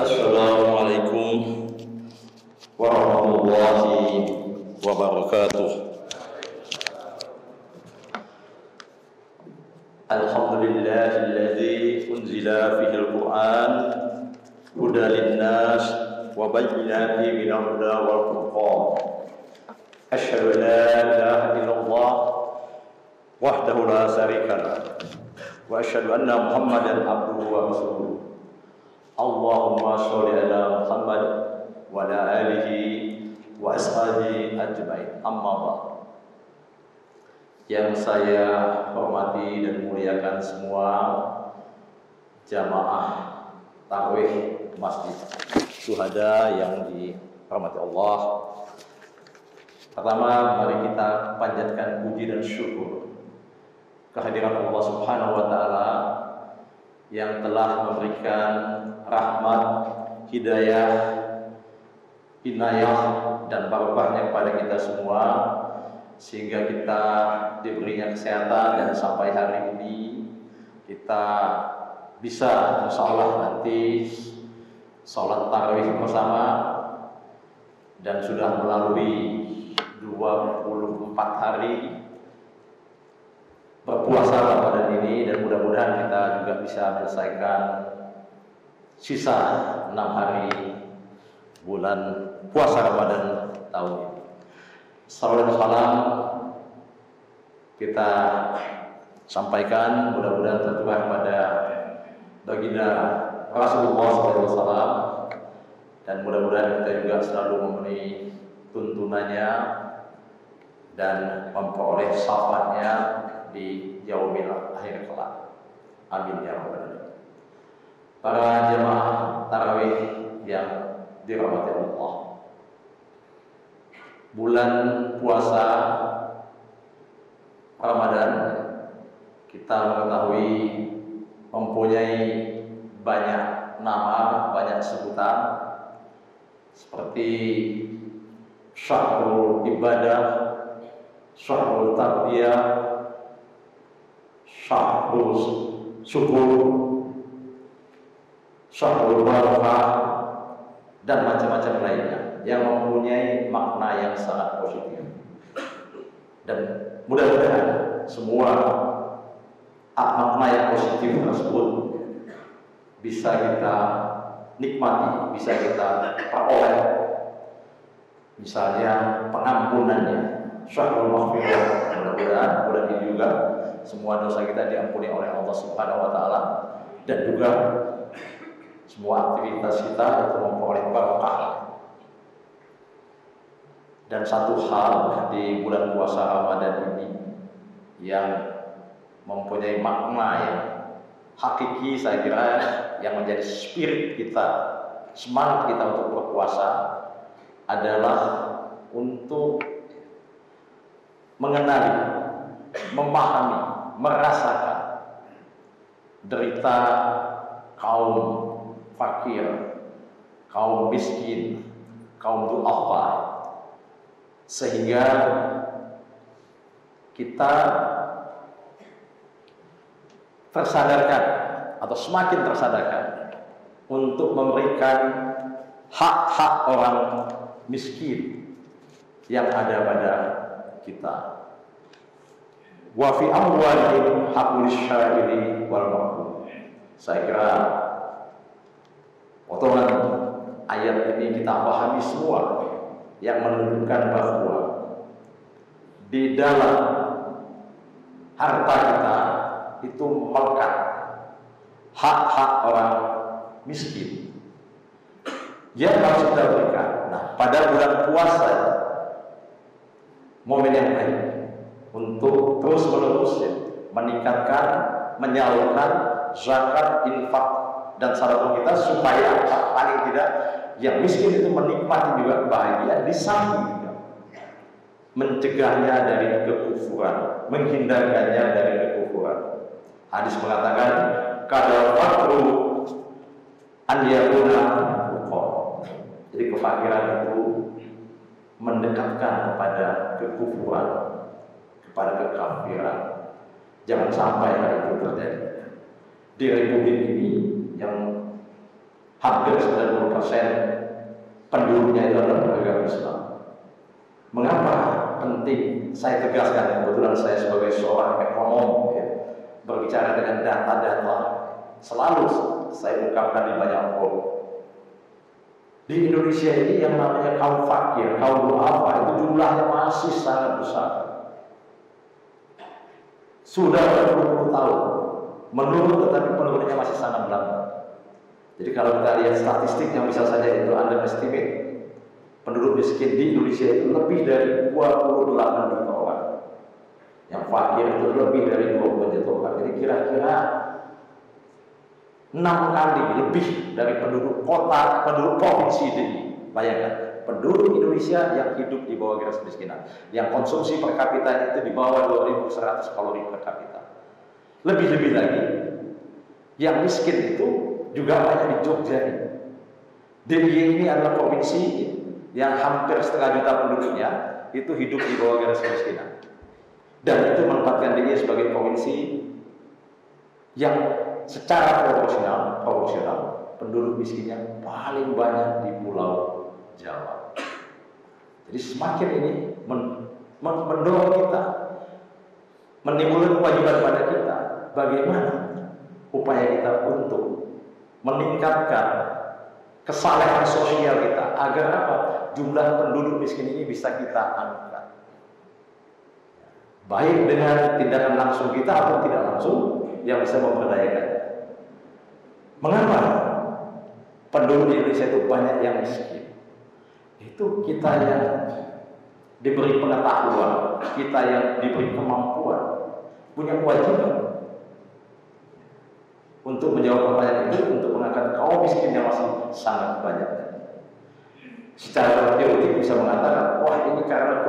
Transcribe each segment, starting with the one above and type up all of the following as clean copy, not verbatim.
Assalamualaikum warahmatullahi wabarakatuh. Alhamdulillahilladzi unzila fihil Qur'an hudan linnas wa bayyinatin minal huda wal furqan. Asyhadu an la ilaha illallah wahdahu la syarika lah wa asyhadu anna Muhammadan abduhu wa rasuluh. Allahumma sholli ala Muhammad wa ala alihi wa ashabihi ajmain. Amma ba'd. Yang saya hormati dan muliakan semua jamaah tarawih Masjid Syuhada yang dirahmati Allah. Pertama, mari kita panjatkan puji dan syukur kehadiran Allah Subhanahu wa taala yang telah memberikan rahmat, hidayah, inayah dan barokahnya kepada kita semua sehingga kita diberinya kesehatan dan sampai hari ini kita bisa insyaallah nanti sholat tarawih bersama dan sudah melalui 24 hari berpuasa Ramadan ini, dan mudah-mudahan kita juga bisa menyelesaikan sisa 6 hari bulan puasa Ramadan tahun ini. Salam dan salam kita sampaikan mudah-mudahan tercurah pada baginda Rasulullah SAW, dan mudah-mudahan kita juga selalu memenuhi tuntunannya dan memperoleh syafaatnya di yaumil akhir kelak. Amin ya rabbal alamin. Para jemaah tarawih yang dirahmati Allah, bulan puasa Ramadan kita mengetahui mempunyai banyak nama, banyak sebutan seperti syahrul ibadah, syahrul tarbiyah, syahrul syukur, syahrul barakah, dan macam-macam lainnya yang mempunyai makna yang sangat positif. Dan mudah-mudahan semua makna yang positif tersebut bisa kita nikmati, bisa kita peroleh. Misalnya pengampunannya, syahrul maghfirah, mudah-mudahan bulan ini juga semua dosa kita diampuni oleh Allah Subhanahu wa taala, dan juga semua aktivitas kita untuk memperoleh barokah. Dan satu hal di bulan puasa Ramadan ini yang mempunyai makna yang hakiki, saya kira yang menjadi spirit kita, semangat kita untuk berpuasa adalah untuk mengenali, memahami, merasakan derita kaum fakir, kaum miskin, kaum du'afa, sehingga kita tersadarkan atau semakin tersadarkan untuk memberikan hak-hak orang miskin yang ada pada kita. Wa fi amwalihim haqqul syairi wal mahrum. Saya kira potongan ayat ini kita pahami semua, yang menunjukkan bahwa di dalam harta kita itu melekat hak-hak orang miskin yang harus kita berikan. Nah, pada bulan puasa momen yang baik untuk terus-menerus meningkatkan, menyalurkan zakat, infak, dan sadaqah kita supaya paling tidak yang miskin itu menikmati juga kebahagiaan, di samping juga mencegahnya dari kekufuran, menghindarkannya dari kekufuran. Hadis mengatakan kadal fakru an yakuna fuqara. Jadi kefakiran itu mendekatkan kepada kekufuran, kepada kekafiran. Jangan sampai hal itu terjadi. Di republik ini yang hampir 90% penduduknya itu adalah beragama Islam. Mengapa penting? Saya tegaskan, kebetulan saya sebagai seorang ekonom ya, berbicara dengan data-data, selalu saya ungkapkan di banyak forum. Di Indonesia ini yang namanya kaum fakir, kaum duafa itu jumlahnya masih sangat besar. Sudah berpuluh-puluh tahun menurun, tetapi penurunannya masih sangat lambat. Jadi kalau kita lihat statistik yang bisa saja itu underestimate, penduduk miskin di Indonesia itu lebih dari 28 juta orang. Yang fakir itu lebih dari 20 juta orang. Jadi kira-kira 6 kali lebih dari penduduk kota, penduduk provinsi ini. Bayangkan, penduduk Indonesia yang hidup di bawah garis kemiskinan, yang konsumsi per kapita itu di bawah 2.100 kalori per kapita. Lebih-lebih lagi, yang miskin itu juga banyak di Jogja ini. DIY ini adalah provinsi yang hampir setengah juta penduduknya itu hidup di bawah garis kemiskinan. Dan itu menempatkan DIY sebagai provinsi yang secara proporsional penduduk miskinnya paling banyak di Pulau Jawa. Jadi semakin ini mendorong kita, menimbulkan kewajiban pada kita, bagaimana upaya kita untuk meningkatkan kesalahan sosial kita agar apa? Jumlah penduduk miskin ini bisa kita angkat. Baik dengan tindakan langsung kita atau tidak langsung yang bisa memberdayakan. Mengapa penduduk di Indonesia itu banyak yang miskin? Itu kita yang diberi pengetahuan, kita yang diberi kemampuan, punya kewajiban untuk menjawab pertanyaan itu, untuk mengangkat kaum miskin yang masih sangat banyak. Secara teoretik bisa mengatakan, wah ini karena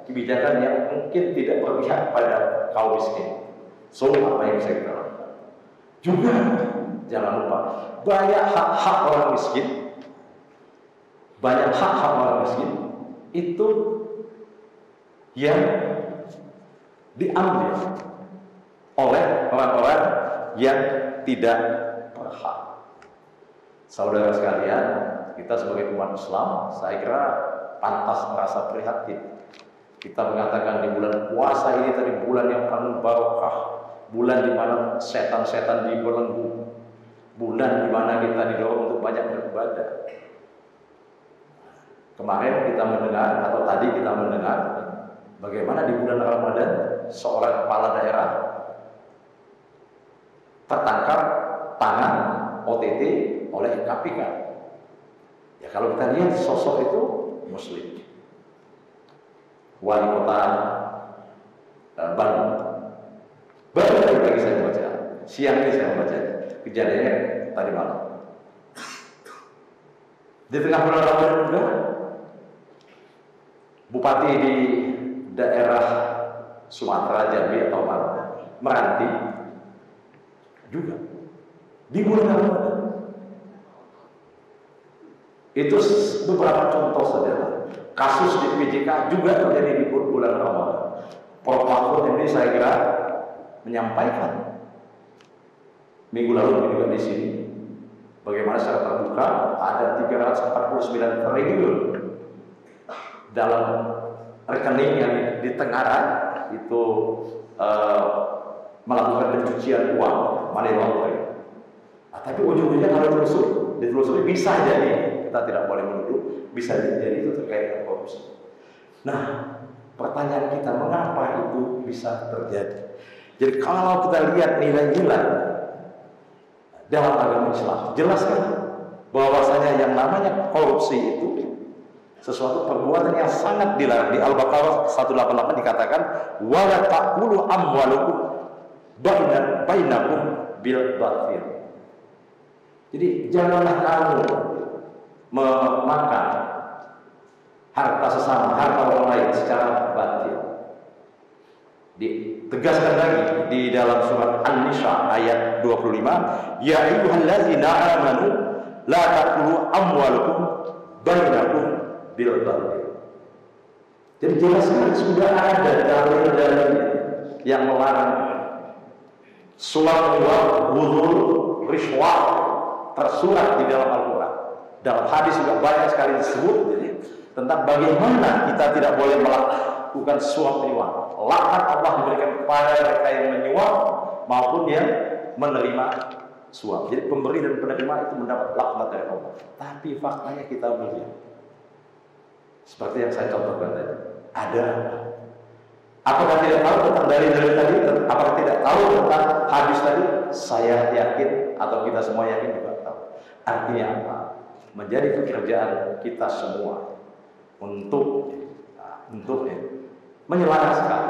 kebijakan yang mungkin tidak berpihak pada kaum miskin. So apa yang bisa kita lakukan? Juga jangan lupa banyak hak-hak orang miskin, itu yang diambil oleh orang-orang yang tidak berhak. Saudara sekalian, kita sebagai umat Islam, saya kira pantas merasa prihatin. Kita mengatakan di bulan puasa ini tadi bulan yang penuh barokah, bulan di mana setan-setan dibelenggu, bulan di mana kita didorong untuk banyak beribadah. Kemarin kita mendengar, atau tadi kita mendengar, bagaimana di bulan Ramadan seorang kepala daerah tertangkap tangan OTT oleh KPK. Ya kalau kita lihat sosok itu Muslim, wali kota Bandung. Baru tadi saya baca, siang ini saya baca kejadiannya tadi malam. Di tengah bulan Ramadan juga, bupati di daerah Sumatera, Jambi atau Meranti juga di bulan Ramadan. Itu beberapa contoh saja. Kasus di PJK juga terjadi di bulan Ramadan. Prof. Mahfud ini saya kira menyampaikan minggu lalu juga di sini bagaimana secara terbuka ada 349 triliun dalam rekening yang di Tengarai itu melakukan pencucian uang, money laundering. Tapi ujung-ujungnya kalau ditelusuri bisa jadi, kita tidak boleh menuduh, bisa jadi itu terkait dengan korupsi. Nah, pertanyaan kita, mengapa itu bisa terjadi? Jadi kalau kita lihat nilai-nilai dalam agama Islam, jelaskan bahwasanya yang namanya korupsi itu sesuatu perbuatan yang sangat dilarang. Di Al-Baqarah 188 dikatakan, wala ta'kulu amwalukum bainakum bil batil. Jadi janganlah kamu memakan harta sesama, harta orang lain secara batil. Ditegaskan lagi di dalam surat An-Nisa ayat 25, ya ayyuhallazina amanu la ta'kulu amwalukum bainakum bil batil. Jadi jelaskan sudah ada dalil-dalil yang melarang suap menyuap, ghulul, rishwah, tersurat di dalam Al-Quran. Dalam hadis juga banyak sekali disebut tentang bagaimana kita tidak boleh melakukan suap menyuap. Laknat Allah diberikan kepada mereka yang menyuap maupun yang menerima suap. Jadi pemberi dan penerima itu mendapat laknat dari Allah. Tapi faktanya kita melihat seperti yang saya contohkan tadi, ada apakah tidak tahu tentang dalil-dalil tadi? Apakah tidak tahu tentang hadis tadi? Saya yakin atau kita semua yakin juga tahu. Artinya apa? Menjadi pekerjaan kita semua untuk menyelaraskan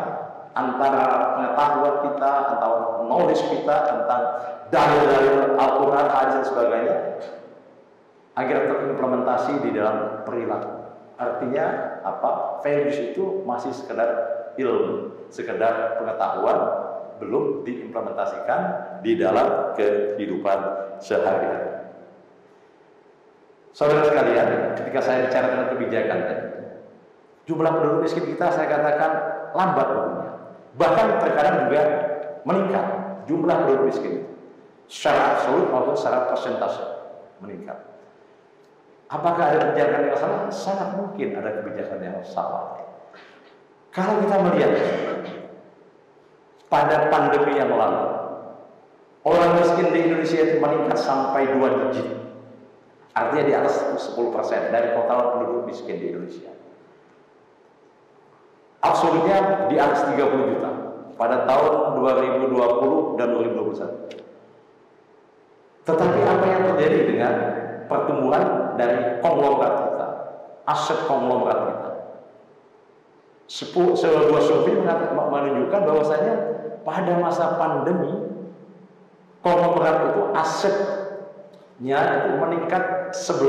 antara pengetahuan kita, antara knowledge kita tentang dalil-dalil Al-Quran, hadis dan sebagainya, agar terimplementasi di dalam perilaku. Artinya apa? Values itu masih sekedar ilmu, sekedar pengetahuan, belum diimplementasikan di dalam kehidupan sehari-hari. Saudara sekalian, ketika saya bicara tentang kebijakan tadi, jumlah penduduk miskin kita saya katakan lambat turunnya. Bahkan terkadang juga meningkat jumlah penduduk miskin itu. Secara absolut maupun secara persentase meningkat. Apakah ada kebijakan yang salah? Sangat mungkin ada kebijakan yang salah. Kalau kita melihat pada pandemi yang lalu, orang miskin di Indonesia itu meningkat sampai 2 digit. Artinya di atas 10% dari total penduduk miskin di Indonesia. Absolutnya di atas 30 juta pada tahun 2020 dan 2021. Tetapi apa yang terjadi dengan pertumbuhan dari konglomerat kita, aset konglomerat kita? Sebuah survei menunjukkan bahwasanya pada masa pandemi konglomerat itu asetnya itu meningkat 11%.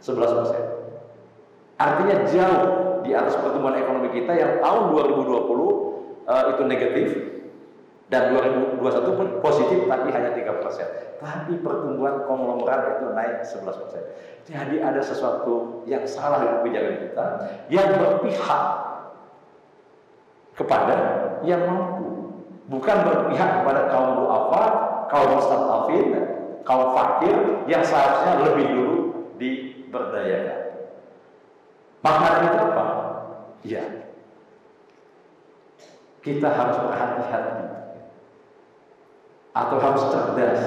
11%. Artinya jauh di atas pertumbuhan ekonomi kita yang tahun 2020 itu negatif dan 2021 pun positif tapi hanya 3%. Tapi pertumbuhan konglomerat itu naik 11%. Jadi ada sesuatu yang salah di kebijakan kita yang berpihak kepada yang mampu, bukan berpihak kepada kaum du'afa, kaum mustad'afin, kaum fakir yang seharusnya lebih dulu diberdayakan. Maknanya itu apa? Ya, kita harus berhati-hati atau harus cerdas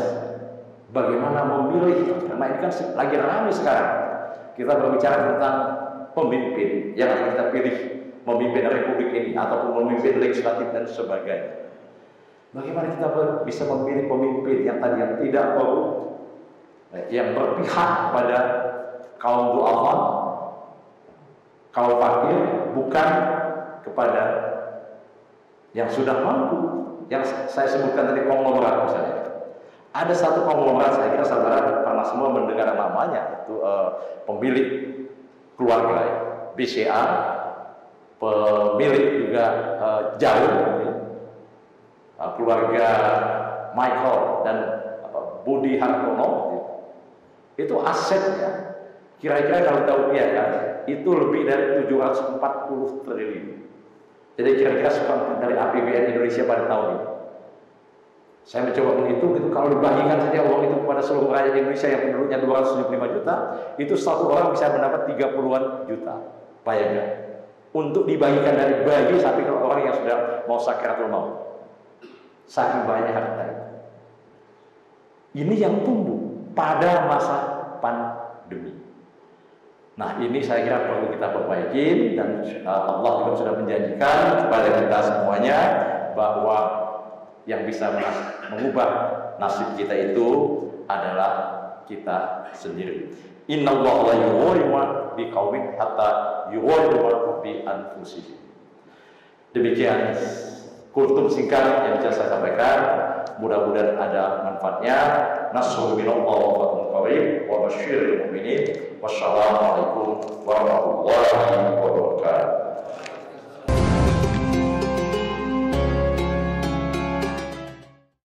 bagaimana memilih, karena ini kan lagi ramai sekarang. Kita berbicara tentang pemimpin yang akan kita pilih, memimpin republik ini ataupun memimpin legislatif dan sebagainya. Bagaimana kita bisa memilih pemimpin yang tadi yang tidak perlu, yang berpihak pada kaum du'afa, kaum fakir, bukan kepada yang sudah mampu. Yang saya sebutkan tadi konglomerat misalnya. Ada satu konglomerat, saya kira saudara pernah semua mendengar namanya, itu pemilik keluarga ya. BCA, pemilik juga jauh ya. Keluarga Michael dan Budi Hartono ya. Itu asetnya kira-kira kalau kita rupiahkan itu lebih dari 740 triliun. Jadi kira-kira seperempat dari APBN Indonesia pada tahun ini. Saya mencoba menghitung itu, kalau dibagikan saja uang itu kepada seluruh rakyat Indonesia yang penduduknya 275 juta, itu satu orang bisa mendapat 30-an juta. Bayangkan. Untuk dibagikan dari bayi sampai ke orang yang sudah mau sakaratul maut. Saking banyak harta itu. Ini yang tumbuh pada masa pandemi. Nah, ini saya kira perlu kita perbaiki, dan Allah juga sudah menjanjikan kepada kita semuanya bahwa yang bisa mengubah nasib kita itu adalah kita sendiri. Innallaha la yughayyiru biqaumin hatta yughayyiru bi anfusihim. Demikian kultum singkat yang bisa saya sampaikan. Mudah-mudahan ada manfaatnya. Nasrul minallahi wa fatun qarib wa basyiril mu'minin. Wassalamualaikum warahmatullahi wabarakatuh.